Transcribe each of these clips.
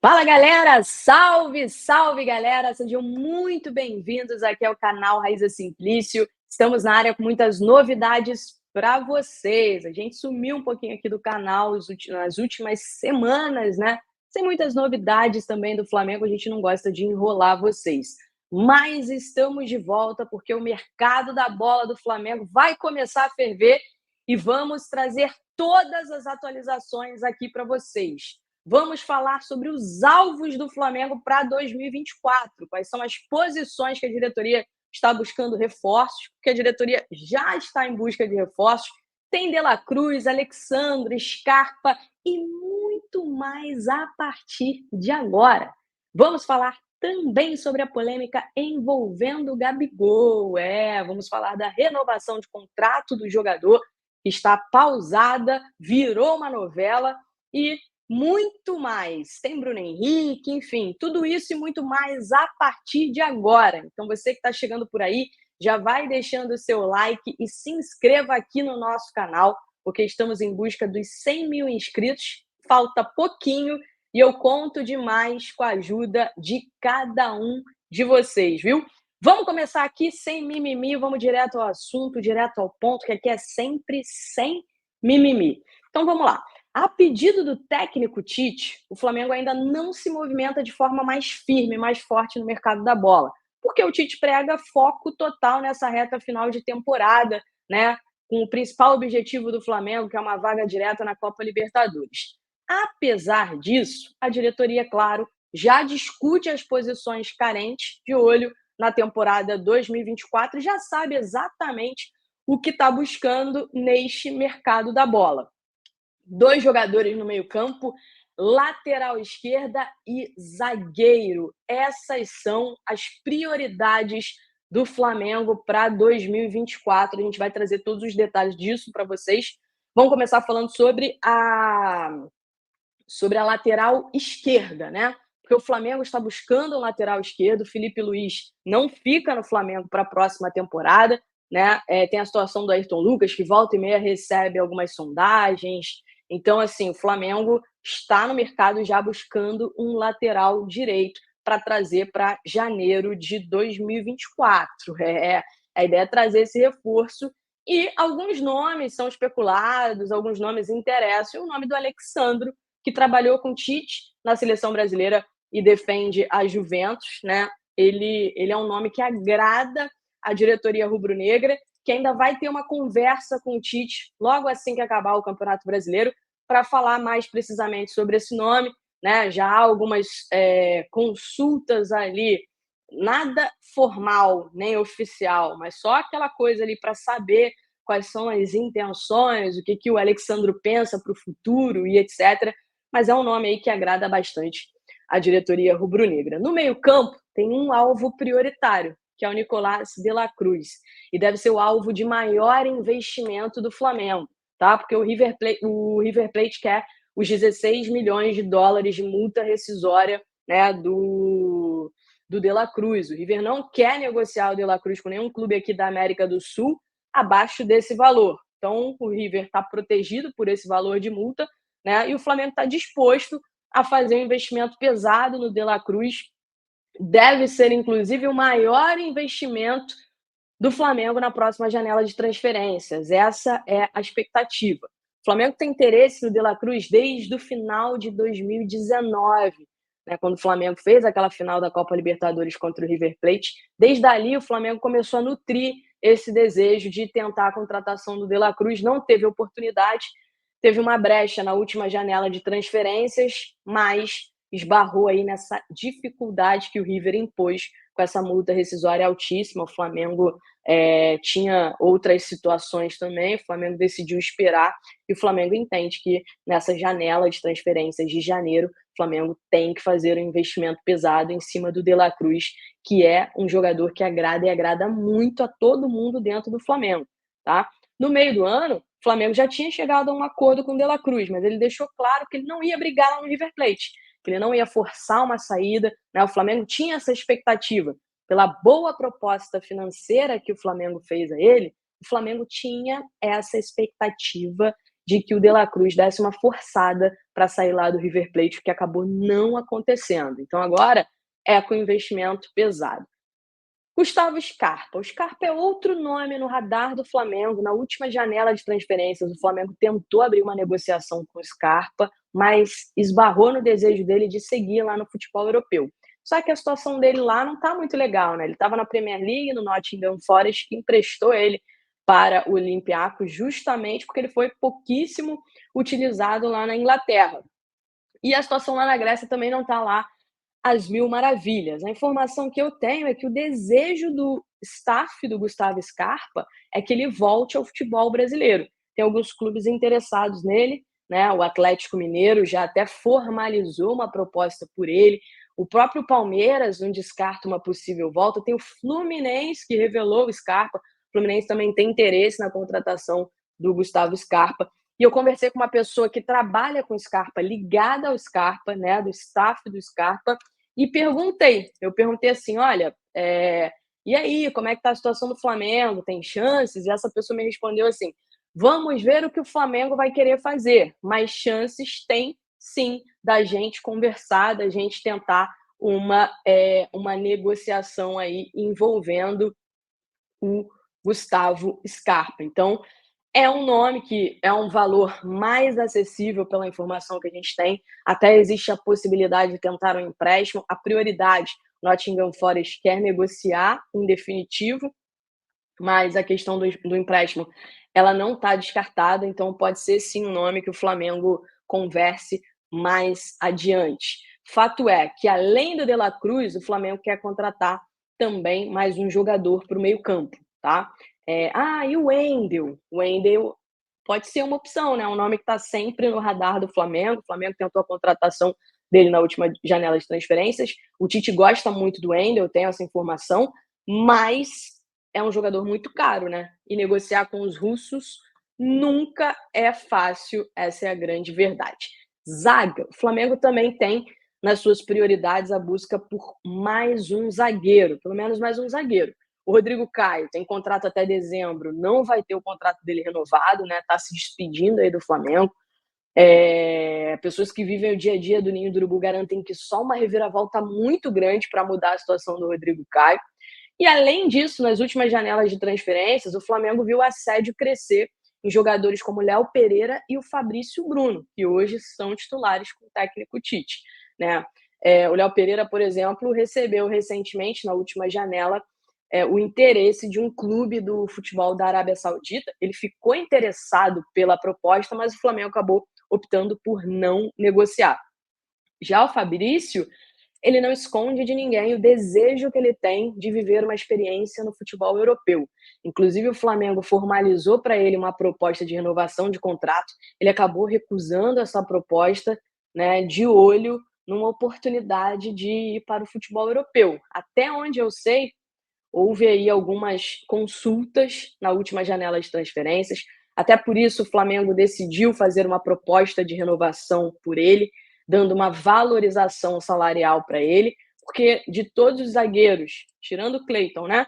Fala galera, salve, salve galera, sejam muito bem-vindos aqui ao canal Raiza Simplício. Estamos na área com muitas novidades para vocês. A gente sumiu um pouquinho aqui do canal nas últimas semanas, né? Sem muitas novidades também do Flamengo, a gente não gosta de enrolar vocês. Mas estamos de volta porque o mercado da bola do Flamengo vai começar a ferver e vamos trazer todas as atualizações aqui para vocês. Vamos falar sobre os alvos do Flamengo para 2024. Quais são as posições que a diretoria está buscando reforços, porque a diretoria já está em busca de reforços. Tem De La Cruz, Alexandre, Scarpa e muito mais a partir de agora. Vamos falar também sobre a polêmica envolvendo o Gabigol. Vamos falar da renovação de contrato do jogador, que está pausada, virou uma novela e muito mais. Tem Bruno Henrique, enfim, tudo isso e muito mais a partir de agora. Então, você que está chegando por aí, já vai deixando o seu like e se inscreva aqui no nosso canal, porque estamos em busca dos 100 mil inscritos. Falta pouquinho e eu conto demais com a ajuda de cada um de vocês, viu? Vamos começar aqui sem mimimi, vamos direto ao assunto, direto ao ponto, que aqui é sempre sem mimimi. Então, vamos lá. A pedido do técnico Tite, o Flamengo ainda não se movimenta de forma mais firme, mais forte no mercado da bola, porque o Tite prega foco total nessa reta final de temporada, né? Com o principal objetivo do Flamengo, que é uma vaga direta na Copa Libertadores. Apesar disso, a diretoria, claro, já discute as posições carentes de olho na temporada 2024 e já sabe exatamente o que está buscando neste mercado da bola. 2 jogadores no meio-campo, lateral esquerda e zagueiro. Essas são as prioridades do Flamengo para 2024. A gente vai trazer todos os detalhes disso para vocês. Vamos começar falando sobre a lateral esquerda, né? Porque o Flamengo está buscando um lateral esquerdo. O Felipe Luiz não fica no Flamengo para a próxima temporada, né? Tem a situação do Ayrton Lucas, que volta e meia recebe algumas sondagens. Então, assim, o Flamengo está no mercado já buscando um lateral direito para trazer para janeiro de 2024. A ideia é trazer esse reforço e alguns nomes são especulados, alguns nomes interessam. O nome do Alexandre, que trabalhou com Tite na seleção brasileira e defende a Juventus, né? Ele é um nome que agrada a diretoria rubro-negra, que ainda vai ter uma conversa com o Tite logo assim que acabar o Campeonato Brasileiro para falar mais precisamente sobre esse nome, né? Já há algumas consultas ali, nada formal nem oficial, mas só aquela coisa ali para saber quais são as intenções, o que o Alexandre pensa para o futuro e etc. Mas é um nome aí que agrada bastante a diretoria rubro-negra. No meio-campo, tem um alvo prioritário, que é o Nicolás De La Cruz, e deve ser o alvo de maior investimento do Flamengo, tá? Porque o River Plate quer os 16 milhões de dólares de multa rescisória, né, do De La Cruz. O River não quer negociar o De La Cruz com nenhum clube aqui da América do Sul abaixo desse valor. Então, o River está protegido por esse valor de multa, né? E o Flamengo está disposto a fazer um investimento pesado no De La Cruz. Deve ser, inclusive, o maior investimento do Flamengo na próxima janela de transferências. Essa é a expectativa. O Flamengo tem interesse no De La Cruz desde o final de 2019, né, quando o Flamengo fez aquela final da Copa Libertadores contra o River Plate. Desde ali, o Flamengo começou a nutrir esse desejo de tentar a contratação do De La Cruz. Não teve oportunidade, teve uma brecha na última janela de transferências, mas esbarrou aí nessa dificuldade que o River impôs com essa multa rescisória altíssima. O Flamengo tinha outras situações também, o Flamengo decidiu esperar e o Flamengo entende que nessa janela de transferências de janeiro, o Flamengo tem que fazer um investimento pesado em cima do De La Cruz, que é um jogador que agrada e agrada muito a todo mundo dentro do Flamengo, tá? No meio do ano, o Flamengo já tinha chegado a um acordo com o De La Cruz, mas ele deixou claro que ele não ia brigar lá no River Plate, que ele não ia forçar uma saída, né? O Flamengo tinha essa expectativa. Pela boa proposta financeira que o Flamengo fez a ele, o Flamengo tinha essa expectativa de que o De La Cruz desse uma forçada para sair lá do River Plate, o que acabou não acontecendo. Então agora é com investimento pesado. Gustavo Scarpa. O Scarpa é outro nome no radar do Flamengo. Na última janela de transferências, o Flamengo tentou abrir uma negociação com o Scarpa, mas esbarrou no desejo dele de seguir lá no futebol europeu. Só que a situação dele lá não está muito legal, né? Ele estava na Premier League, no Nottingham Forest, que emprestou ele para o Olympiacos justamente porque ele foi pouquíssimo utilizado lá na Inglaterra. E a situação lá na Grécia também não está lá às mil maravilhas. A informação que eu tenho é que o desejo do staff do Gustavo Scarpa é que ele volte ao futebol brasileiro. Tem alguns clubes interessados nele, né? O Atlético Mineiro já até formalizou uma proposta por ele. O próprio Palmeiras não descarta uma possível volta. Tem o Fluminense que revelou o Scarpa. O Fluminense também tem interesse na contratação do Gustavo Scarpa. E eu conversei com uma pessoa que trabalha com o Scarpa, ligada ao Scarpa, né, do staff do Scarpa, e eu perguntei assim, olha, e aí, como é que tá a situação do Flamengo? Tem chances? E essa pessoa me respondeu assim, vamos ver o que o Flamengo vai querer fazer, mas chances tem sim da gente conversar, da gente tentar uma negociação aí envolvendo o Gustavo Scarpa. Então, é um nome que é um valor mais acessível pela informação que a gente tem. Até existe a possibilidade de tentar um empréstimo. A prioridade, Nottingham Forest quer negociar em definitivo, mas a questão do empréstimo ela não está descartada, então pode ser sim um nome que o Flamengo converse mais adiante. Fato é que, além do De La Cruz, o Flamengo quer contratar também mais um jogador para o meio-campo, tá? E o Wendel? O Wendel pode ser uma opção, né? Um nome que está sempre no radar do Flamengo. O Flamengo tentou a contratação dele na última janela de transferências. O Tite gosta muito do Wendel, eu tenho essa informação, mas é um jogador muito caro, né? E negociar com os russos nunca é fácil, essa é a grande verdade. Zaga, o Flamengo também tem nas suas prioridades a busca por mais um zagueiro, pelo menos mais um zagueiro. O Rodrigo Caio tem contrato até dezembro, não vai ter o contrato dele renovado, né? Tá se despedindo aí do Flamengo. Pessoas que vivem o dia a dia do Ninho do Urubu garantem que só uma reviravolta muito grande para mudar a situação do Rodrigo Caio. E, além disso, nas últimas janelas de transferências, o Flamengo viu o assédio crescer em jogadores como Léo Pereira e o Fabrício Bruno, que hoje são titulares com o técnico Tite, né? O Léo Pereira, por exemplo, recebeu recentemente, na última janela, o interesse de um clube do futebol da Arábia Saudita. Ele ficou interessado pela proposta, mas o Flamengo acabou optando por não negociar. Já o Fabrício, ele não esconde de ninguém o desejo que ele tem de viver uma experiência no futebol europeu. Inclusive, o Flamengo formalizou para ele uma proposta de renovação de contrato. Ele acabou recusando essa proposta, né, de olho numa oportunidade de ir para o futebol europeu. Até onde eu sei, houve aí algumas consultas na última janela de transferências. Até por isso, o Flamengo decidiu fazer uma proposta de renovação por ele, dando uma valorização salarial para ele, porque de todos os zagueiros, tirando o Cleiton, né?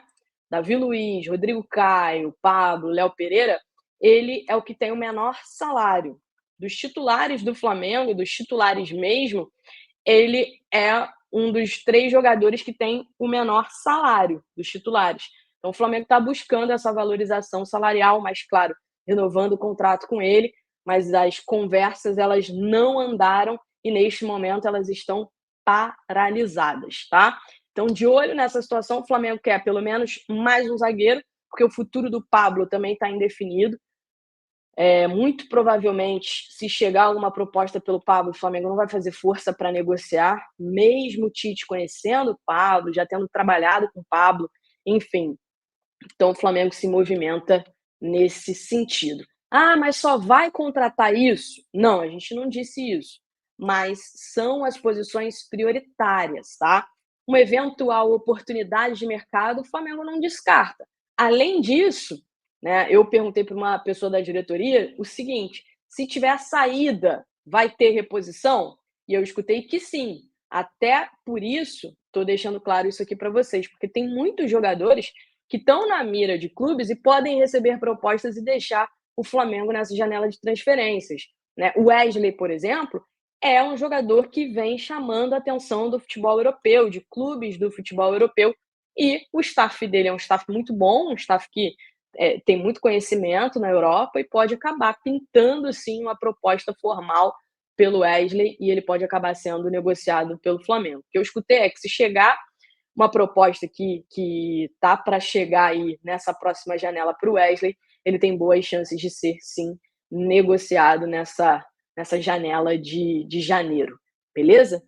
Davi Luiz, Rodrigo Caio, Pablo, Léo Pereira, ele é o que tem o menor salário. Dos titulares do Flamengo, dos titulares mesmo, ele é um dos 3 jogadores que tem o menor salário dos titulares. Então, o Flamengo está buscando essa valorização salarial, mas, claro, renovando o contrato com ele, mas as conversas elas não andaram e, neste momento, elas estão paralisadas, tá? Então, de olho nessa situação, o Flamengo quer pelo menos mais um zagueiro, porque o futuro do Pablo também está indefinido. Muito provavelmente, se chegar alguma proposta pelo Pablo, o Flamengo não vai fazer força para negociar, mesmo o Tite conhecendo o Pablo, já tendo trabalhado com o Pablo, enfim. Então, o Flamengo se movimenta nesse sentido. Mas só vai contratar isso? Não, a gente não disse isso. Mas são as posições prioritárias, tá? Uma eventual oportunidade de mercado, o Flamengo não descarta. Além disso, né, eu perguntei para uma pessoa da diretoria o seguinte: se tiver saída, vai ter reposição? E eu escutei que sim. Até por isso, estou deixando claro isso aqui para vocês, porque tem muitos jogadores que estão na mira de clubes e podem receber propostas e deixar o Flamengo nessa janela de transferências, né? O Wesley, por exemplo, é um jogador que vem chamando a atenção do futebol europeu, de clubes do futebol europeu, e o staff dele é um staff muito bom, um staff que tem muito conhecimento na Europa e pode acabar pintando, sim, uma proposta formal pelo Wesley e ele pode acabar sendo negociado pelo Flamengo. O que eu escutei é que se chegar uma proposta que tá para chegar aí nessa próxima janela para o Wesley, ele tem boas chances de ser, sim, negociado nessa janela de janeiro, beleza?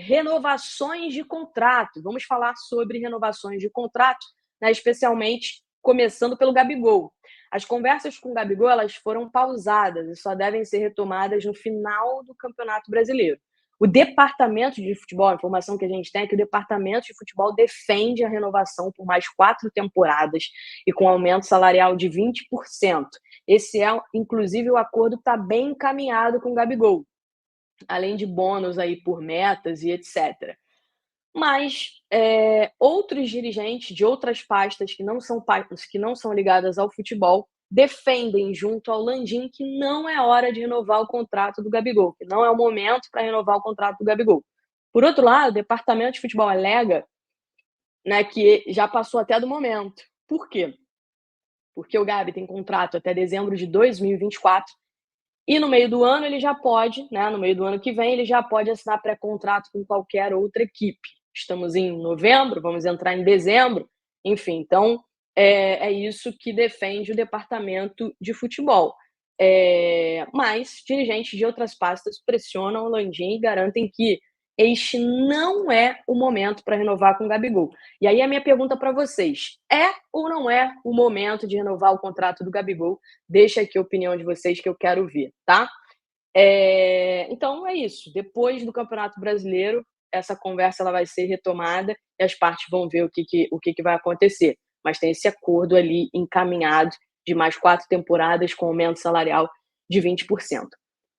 Renovações de contrato. Vamos falar sobre renovações de contrato, né, especialmente começando pelo Gabigol. As conversas com o Gabigol elas foram pausadas e só devem ser retomadas no final do Campeonato Brasileiro. O departamento de futebol, a informação que a gente tem é que o departamento de futebol defende a renovação por mais 4 temporadas e com aumento salarial de 20%. Esse é, inclusive, o acordo está bem encaminhado com o Gabigol, além de bônus aí por metas e etc. Mas outros dirigentes de outras pastas que não são ligadas ao futebol defendem junto ao Landim que não é hora de renovar o contrato do Gabigol, que não é o momento para renovar o contrato do Gabigol. Por outro lado, o departamento de futebol alega, né, que já passou até do momento. Por quê? Porque o Gabi tem contrato até dezembro de 2024 e no meio do ano ele já pode, né, no meio do ano que vem, ele já pode assinar pré-contrato com qualquer outra equipe. Estamos em novembro, vamos entrar em dezembro, enfim, então é isso que defende o departamento de futebol. Mas dirigentes de outras pastas pressionam o Landim e garantem que este não é o momento para renovar com o Gabigol. E aí a minha pergunta para vocês, é ou não é o momento de renovar o contrato do Gabigol? Deixa aqui a opinião de vocês que eu quero ver, tá? Então é isso, depois do Campeonato Brasileiro, essa conversa ela vai ser retomada e as partes vão ver o que vai acontecer. Mas tem esse acordo ali encaminhado de mais 4 temporadas com aumento salarial de 20%.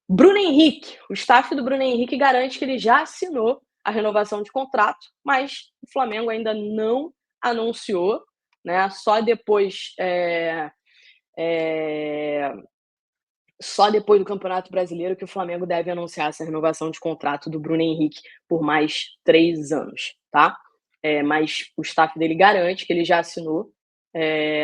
Bruno Henrique, o staff do Bruno Henrique garante que ele já assinou a renovação de contrato, mas o Flamengo ainda não anunciou, né? Só depois do Campeonato Brasileiro que o Flamengo deve anunciar essa renovação de contrato do Bruno Henrique por mais 3 anos, tá? Mas o staff dele garante que ele já assinou.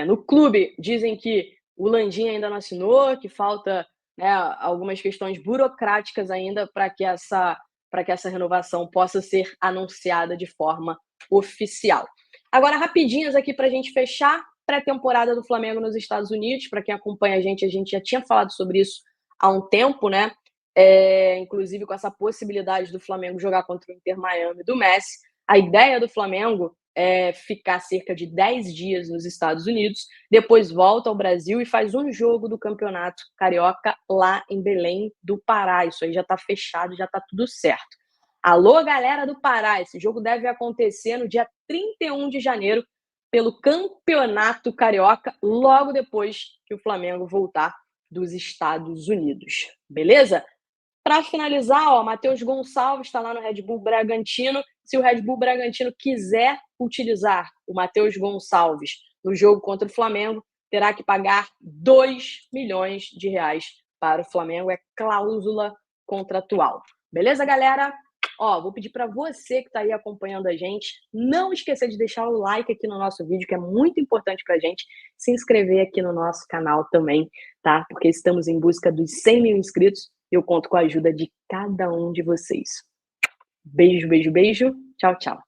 No clube, dizem que o Landim ainda não assinou, que falta, né, algumas questões burocráticas ainda para que essa renovação possa ser anunciada de forma oficial. Agora, rapidinhas aqui para a gente fechar. Pré-temporada do Flamengo nos Estados Unidos, para quem acompanha a gente já tinha falado sobre isso há um tempo, né? Inclusive com essa possibilidade do Flamengo jogar contra o Inter Miami do Messi. A ideia do Flamengo é ficar cerca de 10 dias nos Estados Unidos, depois volta ao Brasil e faz um jogo do Campeonato Carioca lá em Belém do Pará. Isso aí já está fechado, já está tudo certo. Alô, galera do Pará, esse jogo deve acontecer no dia 31 de janeiro, pelo Campeonato Carioca, logo depois que o Flamengo voltar dos Estados Unidos. Beleza? Para finalizar, Matheus Gonçalves está lá no Red Bull Bragantino. Se o Red Bull Bragantino quiser utilizar o Matheus Gonçalves no jogo contra o Flamengo, terá que pagar 2 milhões de reais para o Flamengo. É cláusula contratual. Beleza, galera? Vou pedir para você que está aí acompanhando a gente, não esquecer de deixar o like aqui no nosso vídeo, que é muito importante para a gente, se inscrever aqui no nosso canal também, tá? Porque estamos em busca dos 100 mil inscritos e eu conto com a ajuda de cada um de vocês. Beijo, beijo, beijo. Tchau, tchau.